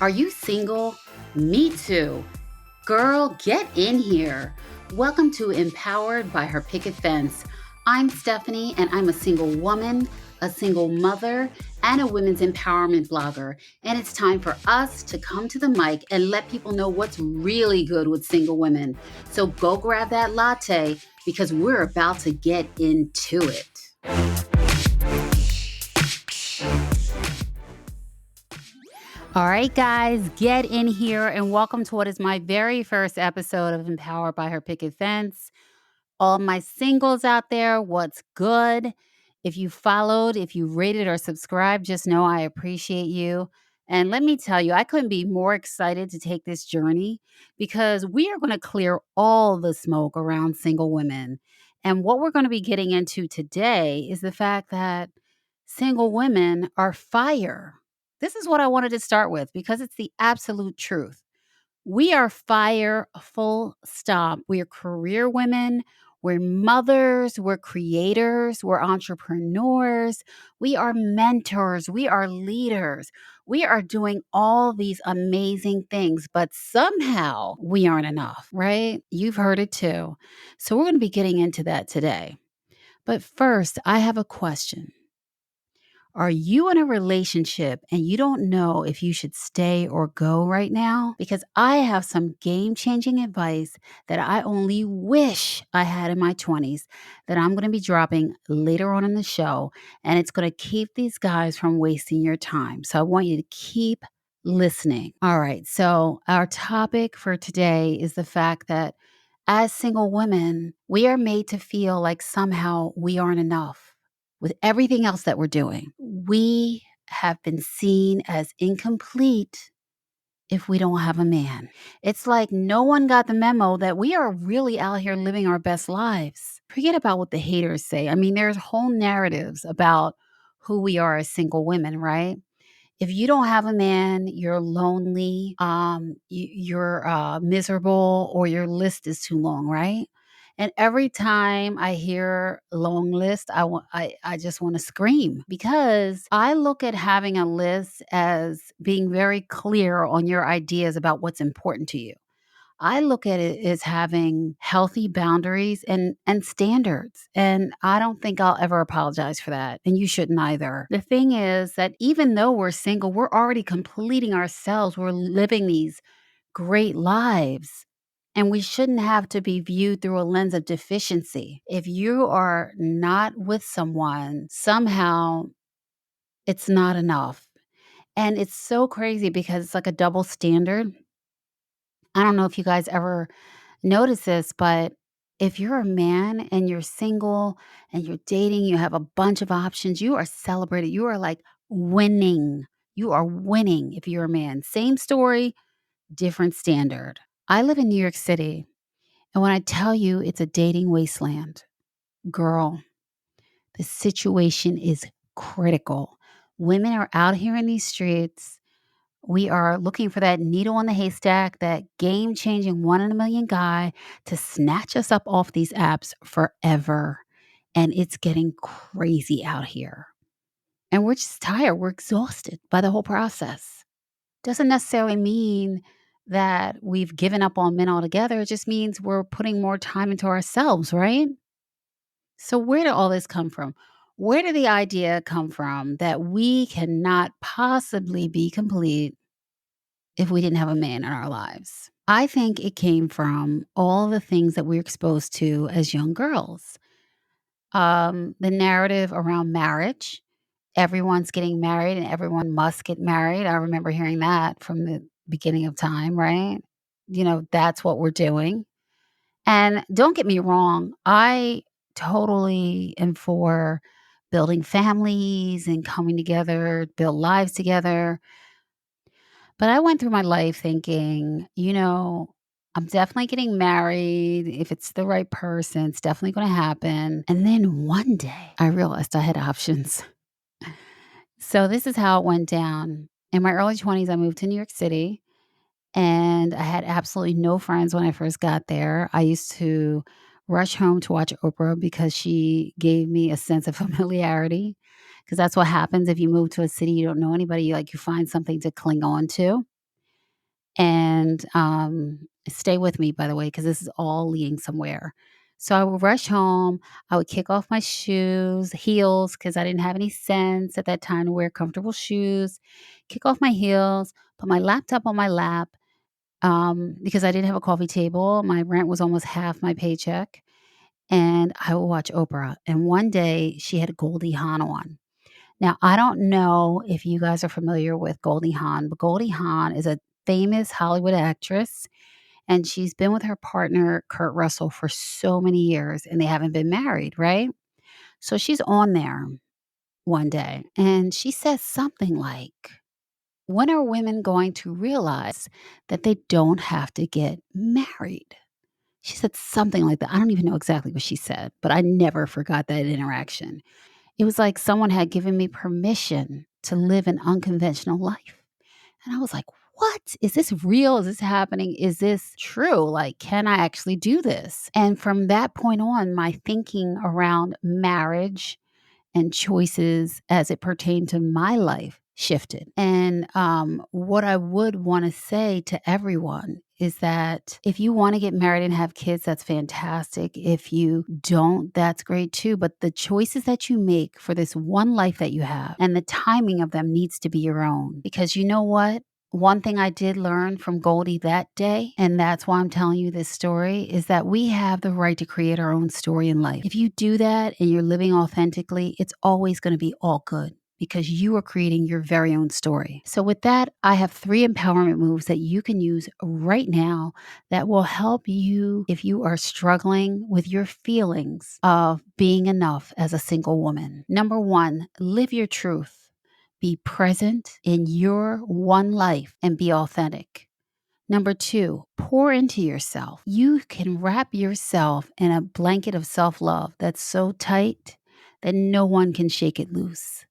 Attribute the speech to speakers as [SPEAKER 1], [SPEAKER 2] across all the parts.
[SPEAKER 1] Are you single? Me too. Girl, get in here. Welcome to Empowered by Her Picket Fence. I'm Stephanie, and I'm a single woman, a single mother, and a women's empowerment blogger. And it's time for us to come to the mic and let people know what's really good with single women. So go grab that latte because we're about to get into it. All right, guys, get in here and welcome to what is my very first episode of Empowered by Her Picket Fence. All my singles out there, what's good? If you followed, if you rated or subscribed, just know I appreciate you. And let me tell you, I couldn't be more excited to take this journey because we are going to clear all the smoke around single women. And what we're going to be getting into today is the fact that single women are fire. This is what I wanted to start with because it's the absolute truth. We are fire, full stop. We are career women. We're mothers. We're creators. We're entrepreneurs. We are mentors. We are leaders. We are doing all these amazing things, but somehow we aren't enough, right? You've heard it too. So we're going to be getting into that today. But first, I have a question. Are you in a relationship and you don't know if you should stay or go right now? Because I have some game changing advice that I only wish I had in my 20s that I'm going to be dropping later on in the show. And it's going to keep these guys from wasting your time. So I want you to keep listening. All right. So our topic for today is the fact that as single women, we are made to feel like somehow we aren't enough with everything else that we're doing. We have been seen as incomplete if we don't have a man. It's like no one got the memo that we are really out here living our best lives. Forget about what the haters say. I mean, there's whole narratives about who we are as single women, right? If you don't have a man, you're lonely, you're miserable, or your list is too long, right? And every time I hear long list, I just want to scream because I look at having a list as being very clear on your ideas about what's important to you. I look at it as having healthy boundaries and standards. And I don't think I'll ever apologize for that. And you shouldn't either. The thing is that even though we're single, we're already completing ourselves. We're living these great lives. And we shouldn't have to be viewed through a lens of deficiency. If you are not with someone, somehow it's not enough. And it's so crazy because it's like a double standard. I don't know if you guys ever notice this, but if you're a man and you're single and you're dating, you have a bunch of options, you are celebrated. You are like winning. You are winning if you're a man. Same story, different standard. I live in New York City. And when I tell you it's a dating wasteland, girl, the situation is critical. Women are out here in these streets. We are looking for that needle in the haystack, that game changing one in a million guy to snatch us up off these apps forever. And it's getting crazy out here. And we're just tired. We're exhausted by the whole process. Doesn't necessarily mean that we've given up on men altogether. It just means we're putting more time into ourselves, right? So, where did all this come from? Where did the idea come from that we cannot possibly be complete if we didn't have a man in our lives? I think it came from all the things that we're exposed to as young girls. The narrative around marriage. Everyone's getting married and everyone must get married. I remember hearing that from the beginning of time, right? That's what we're doing. And don't get me wrong, I totally am for building families and coming together, build lives together. But I went through my life thinking, I'm definitely getting married. If it's the right person, it's definitely going to happen. And then one day I realized I had options. So this is how it went down. In my early 20s, I moved to New York City and I had absolutely no friends when I first got there. I used to rush home to watch Oprah because she gave me a sense of familiarity. Because that's what happens if you move to a city you don't know anybody, you find something to cling on to. And stay with me, by the way, because this is all leading somewhere. So I would rush home. I would kick off my shoes, heels, because I didn't have any sense at that time to wear comfortable shoes. Kick off my heels, put my laptop on my lap, because I didn't have a coffee table. My rent was almost half my paycheck. And I would watch Oprah. And one day she had Goldie Hawn on. Now, I don't know if you guys are familiar with Goldie Hawn, but Goldie Hawn is a famous Hollywood actress, and she's been with her partner, Kurt Russell, for so many years, and they haven't been married, right? So she's on there one day, and she says something like, when are women going to realize that they don't have to get married? She said something like that. I don't even know exactly what she said, but I never forgot that interaction. It was like someone had given me permission to live an unconventional life. And I was like, what? Is this real? Is this happening? Is this true? Like, can I actually do this? And from that point on, my thinking around marriage and choices as it pertained to my life shifted. And what I would want to say to everyone is that if you want to get married and have kids, that's fantastic. If you don't, that's great too. But the choices that you make for this one life that you have and the timing of them needs to be your own. Because you know what? One thing I did learn from Goldie that day, and that's why I'm telling you this story, is that we have the right to create our own story in life. If you do that and you're living authentically, it's always going to be all good because you are creating your very own story. So, with that, I have 3 empowerment moves that you can use right now that will help you if you are struggling with your feelings of being enough as a single woman. Number 1, live your truth. Be present in your one life and be authentic. Number 2, pour into yourself. You can wrap yourself in a blanket of self love that's so tight that no one can shake it loose.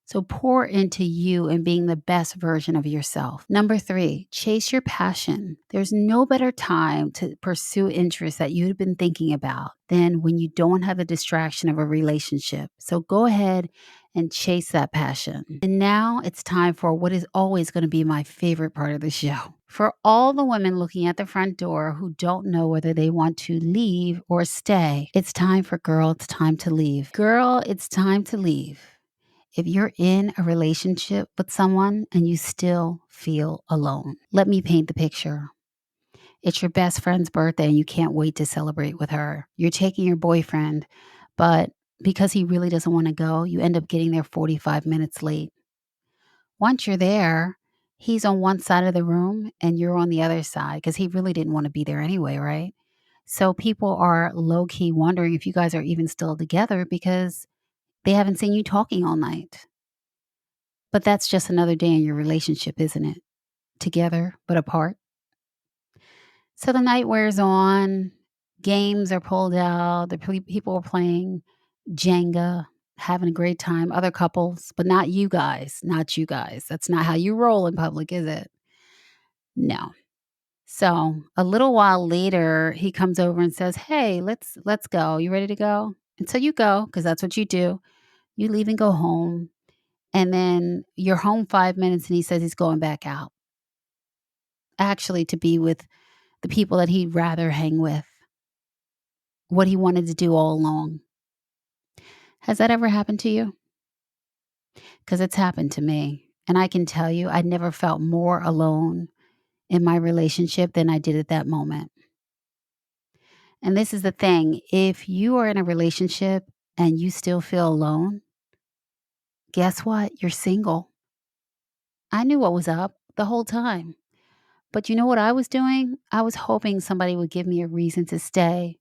[SPEAKER 1] So pour into you and being the best version of yourself. Number 3, chase your passion. There's no better time to pursue interests that you've been thinking about than when you don't have the distraction of a relationship. So go ahead and chase that passion. And now it's time for what is always going to be my favorite part of the show. For all the women looking at the front door who don't know whether they want to leave or stay, it's time for girl, it's time to leave. Girl, it's time to leave. If you're in a relationship with someone and you still feel alone, let me paint the picture. It's your best friend's birthday and you can't wait to celebrate with her. You're taking your boyfriend, but because he really doesn't want to go, you end up getting there 45 minutes late. Once you're there, he's on one side of the room and you're on the other side because he really didn't want to be there anyway, right? So people are low key wondering if you guys are even still together because they haven't seen you talking all night. But that's just another day in your relationship, isn't it? Together, but apart. So the night wears on, games are pulled out, people are playing Jenga, having a great time, other couples, but not you guys, not you guys. That's not how you roll in public, is it? No. So a little while later, he comes over and says, "Hey, let's go. You ready to go?" And so you go, because that's what you do. You leave and go home. And then you're home 5 minutes and he says he's going back out. Actually, to be with the people that he'd rather hang with, what he wanted to do all along. Has that ever happened to you? Because it's happened to me. And I can tell you, I never felt more alone in my relationship than I did at that moment. And this is the thing, if you are in a relationship and you still feel alone, guess what? You're single. I knew what was up the whole time. But you know what I was doing? I was hoping somebody would give me a reason to stay.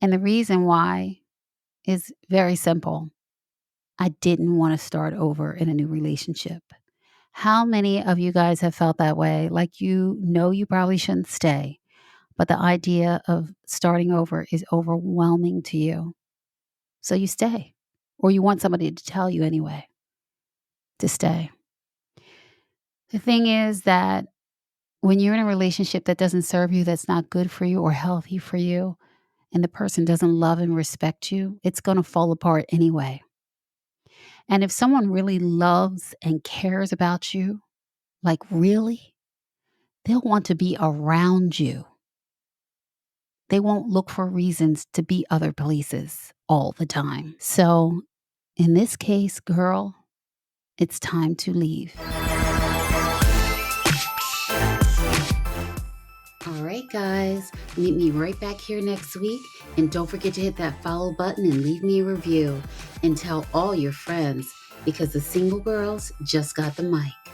[SPEAKER 1] And the reason why is very simple. I didn't want to start over in a new relationship. How many of you guys have felt that way? Like you know you probably shouldn't stay, but the idea of starting over is overwhelming to you. So you stay, or you want somebody to tell you anyway to stay. The thing is that when you're in a relationship that doesn't serve you, that's not good for you or healthy for you, and the person doesn't love and respect you, it's going to fall apart anyway. And if someone really loves and cares about you, like really, they'll want to be around you. They won't look for reasons to be other places all the time. So, in this case, girl, it's time to leave. All right, guys, meet me right back here next week. And don't forget to hit that follow button and leave me a review. And tell all your friends, because the single girls just got the mic.